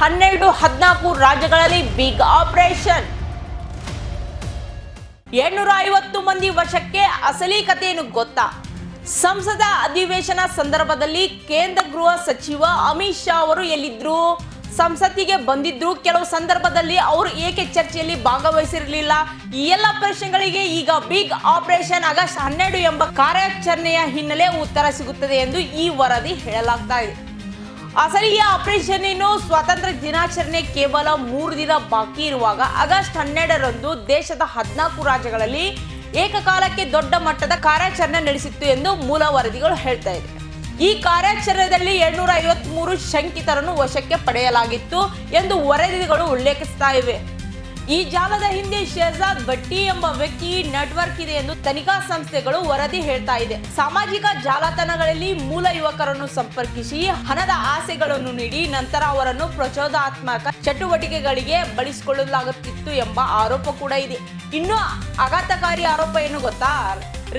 12-14 ರಾಜ್ಯಗಳಲ್ಲಿ big operation. 750 ಮಂದಿ ವಶಕ್ಕೆ. ಅಸಲಿ ಕಥೆಯನ್ನು ಗೊತ್ತಾ? ಸಂಸದ ಅಧಿವೇಶನ ಸಂದರ್ಭದಲ್ಲಿ ಕೇಂದ್ರ ಗೃಹ ಸಚಿವ ಅಮಿತ್ ಶಾ ಅವರು ಎಲ್ಲಿದ್ರು? ಸಂಸತ್ತಿಗೆ ಬಂದಿದ್ರು. ಕೆಲವು ಸಂದರ್ಭದಲ್ಲಿ ಅವರು ಏಕೆ ಚರ್ಚೆಯಲ್ಲಿ ಭಾಗವಹಿಸಿರಲಿಲ್ಲ? ಈ ಎಲ್ಲ ಪ್ರಶ್ನೆಗಳಿಗೆ ಈಗ ಬಿಗ್ ಆಪರೇಷನ್ ಆಗಸ್ಟ್ 12 ಎಂಬ ಕಾರ್ಯಾಚರಣೆಯ ಹಿನ್ನೆಲೆ ಉತ್ತರ ಸಿಗುತ್ತದೆ ಎಂದು ಈ ವರದಿ ಹೇಳಲಾಗ್ತಾ ಇದೆ. ಅಸಲಿ ಈ ಆಪರೇಷನ್ ಏನು? ಸ್ವಾತಂತ್ರ್ಯ ದಿನಾಚರಣೆ ಕೇವಲ 3 ದಿನ ಬಾಕಿ ಇರುವಾಗ ಆಗಸ್ಟ್ 12ರಂದು ದೇಶದ 14 ರಾಜ್ಯಗಳಲ್ಲಿ ಏಕಕಾಲಕ್ಕೆ ದೊಡ್ಡ ಮಟ್ಟದ ಕಾರ್ಯಾಚರಣೆ ನಡೆಸಿತ್ತು ಎಂದು ಮೂಲ ವರದಿಗಳು ಹೇಳ್ತಾ ಇದೆ. ಈ ಕಾರ್ಯಾಚರಣೆಯಲ್ಲಿ 753 ಶಂಕಿತರನ್ನು ವಶಕ್ಕೆ ಪಡೆಯಲಾಗಿತ್ತು ಎಂದು ವರದಿಗಳು ಉಲ್ಲೇಖಿಸ್ತಾ ಇವೆ. ಈ ಜಾಲದ ಹಿಂದೆ ಶಹಜಾದ್ ಭಟ್ಟಿ ಎಂಬ ವ್ಯಕ್ತಿ ನೆಟ್ವರ್ಕ್ ಇದೆ ಎಂದು ತನಿಖಾ ಸಂಸ್ಥೆಗಳು ವರದಿ ಹೇಳ್ತಾ ಇದೆ. ಸಾಮಾಜಿಕ ಜಾಲತಾಣಗಳಲ್ಲಿ ಮೂಲ ಯುವಕರನ್ನು ಸಂಪರ್ಕಿಸಿ ಹಣದ ಆಸೆಗಳನ್ನು ನೀಡಿ ನಂತರ ಅವರನ್ನು ಪ್ರಚೋದನಾತ್ಮಕ ಚಟುವಟಿಕೆಗಳಿಗೆ ಬಳಸಿಕೊಳ್ಳಲಾಗುತ್ತಿತ್ತು ಎಂಬ ಆರೋಪ ಕೂಡ ಇದೆ. ಇನ್ನು ಆಘಾತಕಾರಿ ಆರೋಪ ಏನು ಗೊತ್ತಾ?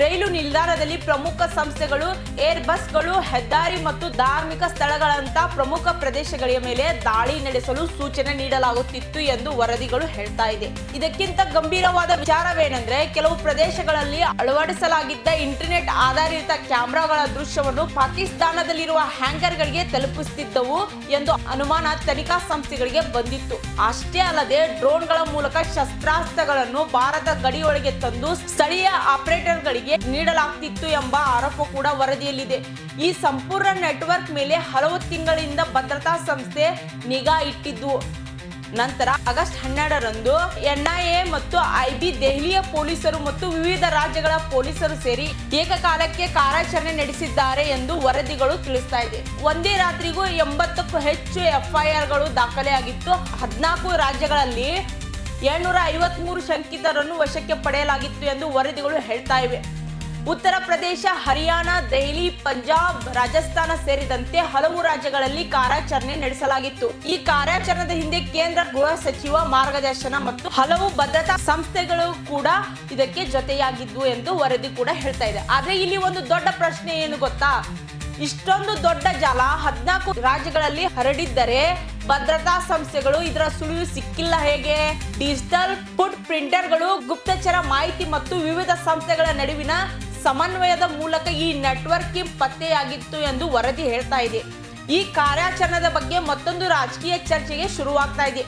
ರೈಲು ನಿಲ್ದಾಣದಲ್ಲಿ ಪ್ರಮುಖ ಸಂಸ್ಥೆಗಳು, ಏರ್ ಬಸ್ಗಳು, ಹೆದ್ದಾರಿ ಮತ್ತು ಧಾರ್ಮಿಕ ಸ್ಥಳಗಳಂತ ಪ್ರಮುಖ ಪ್ರದೇಶಗಳ ಮೇಲೆ ದಾಳಿ ನಡೆಸಲು ಸೂಚನೆ ನೀಡಲಾಗುತ್ತಿತ್ತು ಎಂದು ವರದಿಗಳು ಹೇಳ್ತಾ ಇದೆ. ಇದಕ್ಕಿಂತ ಗಂಭೀರವಾದ ವಿಚಾರವೇನೆಂದ್ರೆ, ಕೆಲವು ಪ್ರದೇಶಗಳಲ್ಲಿ ಅಳವಡಿಸಲಾಗಿದ್ದ ಇಂಟರ್ನೆಟ್ ಆಧಾರಿತ ಕ್ಯಾಮೆರಾಗಳ ದೃಶ್ಯವನ್ನು ಪಾಕಿಸ್ತಾನದಲ್ಲಿರುವ ಹ್ಯಾಂಕರ್ಗಳಿಗೆ ತಲುಪಿಸುತ್ತಿದ್ದವು ಎಂದು ಅನುಮಾನ ತನಿಖಾ ಸಂಸ್ಥೆಗಳಿಗೆ ಬಂದಿತ್ತು. ಅಷ್ಟೇ ಅಲ್ಲದೆ ಡ್ರೋನ್ಗಳ ಮೂಲಕ ಶಸ್ತ್ರಾಸ್ತ್ರಗಳನ್ನು ಭಾರತ ಗಡಿಯೊಳಗೆ ತಂದು ಸ್ಥಳೀಯ ಆಪರೇಟರ್ಗಳಿಗೆ ನೀಡಲಾಗ್ತಿತ್ತು ಎಂಬ ಆರೋಪ ಕೂಡ ವರದಿಯಲ್ಲಿದೆ. ಈ ಸಂಪೂರ್ಣ ನೆಟ್ವರ್ಕ್ ಮೇಲೆ ಹಲವು ತಿಂಗಳಿಂದ ಭದ್ರತಾ ಸಂಸ್ಥೆ ನಿಗಾ ಇಟ್ಟಿದ್ದು. ನಂತರ ಆಗಸ್ಟ್ 12ರಂದು NIA ಮತ್ತು IB, ದೆಹಲಿಯ ಪೊಲೀಸರು ಮತ್ತು ವಿವಿಧ ರಾಜ್ಯಗಳ ಪೊಲೀಸರು ಸೇರಿ ಏಕಕಾಲಕ್ಕೆ ಕಾರ್ಯಾಚರಣೆ ನಡೆಸಿದ್ದಾರೆ ಎಂದು ವರದಿಗಳು ತಿಳಿಸ್ತಾ ಇದೆ. ಒಂದೇ ರಾತ್ರಿಗೂ 80ಕ್ಕೂ ಹೆಚ್ಚು FIRಗಳು ದಾಖಲೆಯಾಗಿತ್ತು. 14 ರಾಜ್ಯಗಳಲ್ಲಿ 753 ಶಂಕಿತರನ್ನು ವಶಕ್ಕೆ ಪಡೆಯಲಾಗಿತ್ತು ಎಂದು ವರದಿಗಳು ಹೇಳ್ತಾ ಇವೆ. ಉತ್ತರ ಪ್ರದೇಶ, ಹರಿಯಾಣ, ದೆಹಲಿ, ಪಂಜಾಬ್, ರಾಜಸ್ಥಾನ ಸೇರಿದಂತೆ ಹಲವು ರಾಜ್ಯಗಳಲ್ಲಿ ಕಾರ್ಯಾಚರಣೆ ನಡೆಸಲಾಗಿತ್ತು. ಈ ಕಾರ್ಯಾಚರಣೆಯ ಹಿಂದೆ ಕೇಂದ್ರ ಗೃಹ ಸಚಿವ ಮಾರ್ಗದರ್ಶನ ಮತ್ತು ಹಲವು ಭದ್ರತಾ ಸಂಸ್ಥೆಗಳು ಕೂಡ ಇದಕ್ಕೆ ಜೊತೆಯಾಗಿದ್ವು ಎಂದು ವರದಿ ಕೂಡ ಹೇಳ್ತಾ ಇದೆ. ಆದ್ರೆ ಇಲ್ಲಿ ಒಂದು ದೊಡ್ಡ ಪ್ರಶ್ನೆ ಏನು ಗೊತ್ತಾ? ಇಷ್ಟೊಂದು ದೊಡ್ಡ ಜಾಲ 14 ರಾಜ್ಯಗಳಲ್ಲಿ ಹರಡಿದ್ದರೆ ಭದ್ರತಾ ಸಂಸ್ಥೆಗಳು ಇದರ ಸುಳಿವು ಸಿಕ್ಕಿಲ್ಲ ಹೇಗೆ? ಡಿಜಿಟಲ್ ಫುಟ್ ಪ್ರಿಂಟರ್ಗಳು, ಗುಪ್ತಚರ ಮಾಹಿತಿ ಮತ್ತು ವಿವಿಧ ಸಂಸ್ಥೆಗಳ ನಡುವಿನ ಸಮನ್ವಯದ ಮೂಲಕ ಈ ನೆಟ್ವರ್ಕಿಂಗ್ ಪತ್ತೆಯಾಗಿತ್ತು ಎಂದು ವರದಿ ಹೇಳ್ತಾ ಇದೆ. ಈ ಕಾರ್ಯಾಚರಣೆಯ ಬಗ್ಗೆ ಮತ್ತೊಂದು ರಾಜಕೀಯ ಚರ್ಚೆಗೆ ಶುರುವಾಗ್ತಾ ಇದೆ.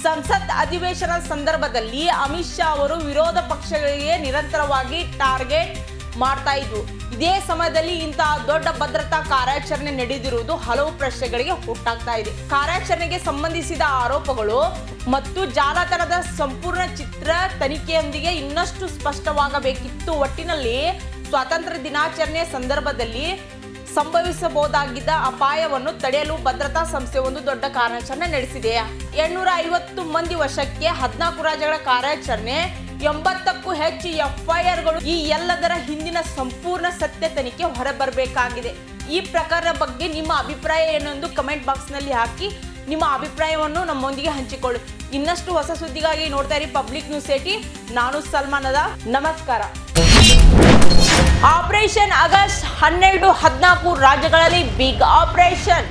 ಸಂಸತ್ ಅಧಿವೇಶನ ಸಂದರ್ಭದಲ್ಲಿ ಅಮಿತ್ ಶಾ ಅವರು ವಿರೋಧ ಪಕ್ಷಗಳಿಗೆ ನಿರಂತರವಾಗಿ ಟಾರ್ಗೆಟ್ ಮಾಡ್ತಾ ಇದ್ರು. ಇದೇ ಸಮಯದಲ್ಲಿ ಇಂತಹ ದೊಡ್ಡ ಭದ್ರತಾ ಕಾರ್ಯಾಚರಣೆ ನಡೆದಿರುವುದು ಹಲವು ಪ್ರಶ್ನೆಗಳಿಗೆ ಹುಟ್ಟಾಗ್ತಾ ಇದೆ. ಕಾರ್ಯಾಚರಣೆಗೆ ಸಂಬಂಧಿಸಿದ ಆರೋಪಗಳು ಮತ್ತು ಜಾಲತಾಣದ ಸಂಪೂರ್ಣ ಚಿತ್ರ ತನಿಖೆಯೊಂದಿಗೆ ಇನ್ನಷ್ಟು ಸ್ಪಷ್ಟವಾಗಬೇಕಿತ್ತು. ಒಟ್ಟಿನಲ್ಲಿ ಸ್ವಾತಂತ್ರ್ಯ ದಿನಾಚರಣೆ ಸಂದರ್ಭದಲ್ಲಿ ಸಂಭವಿಸಬಹುದಾಗಿದ್ದ ಅಪಾಯವನ್ನು ತಡೆಯಲು ಭದ್ರತಾ ಸಂಸ್ಥೆ ಒಂದು ದೊಡ್ಡ ಕಾರ್ಯಾಚರಣೆ ನಡೆಸಿದೆ. 750 ಮಂದಿ ವಶಕ್ಕೆ, 14 ರಾಜ್ಯಗಳ ಕಾರ್ಯಾಚರಣೆ, 80ಕ್ಕೂ ಹೆಚ್ಚು FIRಗಳು. ಈ ಎಲ್ಲದರ ಹಿಂದಿನ ಸಂಪೂರ್ಣ ಸತ್ಯ ತನಿಖೆ ಹೊರಬರಬೇಕಾಗಿದೆ. ಈ ಪ್ರಕರಣದ ಬಗ್ಗೆ ನಿಮ್ಮ ಅಭಿಪ್ರಾಯ ಏನೆಂದು ಕಮೆಂಟ್ ಬಾಕ್ಸ್ ನಲ್ಲಿ ಹಾಕಿ ನಿಮ್ಮ ಅಭಿಪ್ರಾಯವನ್ನು ನಮ್ಮೊಂದಿಗೆ ಹಂಚಿಕೊಳ್ಳಿ. ಇನ್ನಷ್ಟು ಹೊಸ ಸುದ್ದಿಗಾಗಿ ನೋಡ್ತಾ ಇರಿ ಪಬ್ಲಿಕ್ ನ್ಯೂಸ್ 18. ನಾನು ಸಲ್ಮಾನ್ ಅದ. ನಮಸ್ಕಾರ. ಆಪರೇಷನ್ ಆಗಸ್ಟ್ 12-14 ರಾಜ್ಯಗಳಲ್ಲಿ ಬಿಗ್ ಆಪರೇಷನ್.